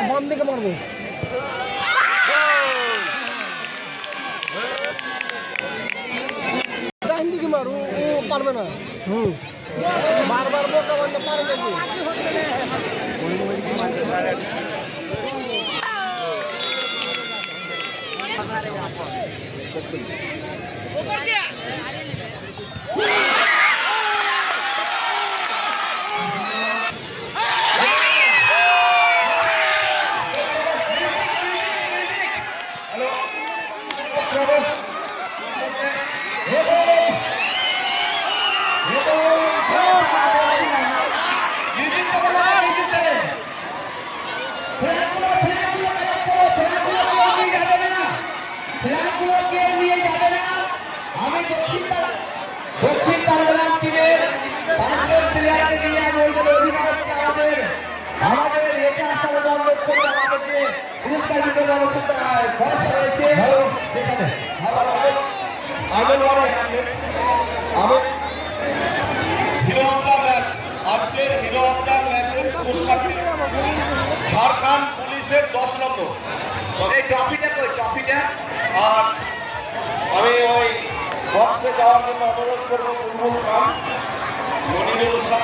বাম দিকে মারবো ডাইন দিকে মারু ও পারবে না বারবার বোকা বানতে পারবে না দক্ষিণ তারবালাম টিমের 5 জন প্লেয়ারকে নিয়ে বলবেন অধিনায়ককে আমাদের এটা আসার অনুরোধ করতে আমাদেরকে পুরস্কার বিতরণ ব্যবস্থা রয়েছে সেখানে হিরো অফ দ্য ম্যাচ আজকের হিরো অফ দ্য ম্যাচের পুরস্কার ঝাড়খণ্ড পুলিশের 10 নম্বর এই ট্রফিটা কই ট্রফিটা আর আমি ওই বক্সে যাওয়ার জন্য অনুরোধ করবো বুলবুল খান মনিরুল ইসলাম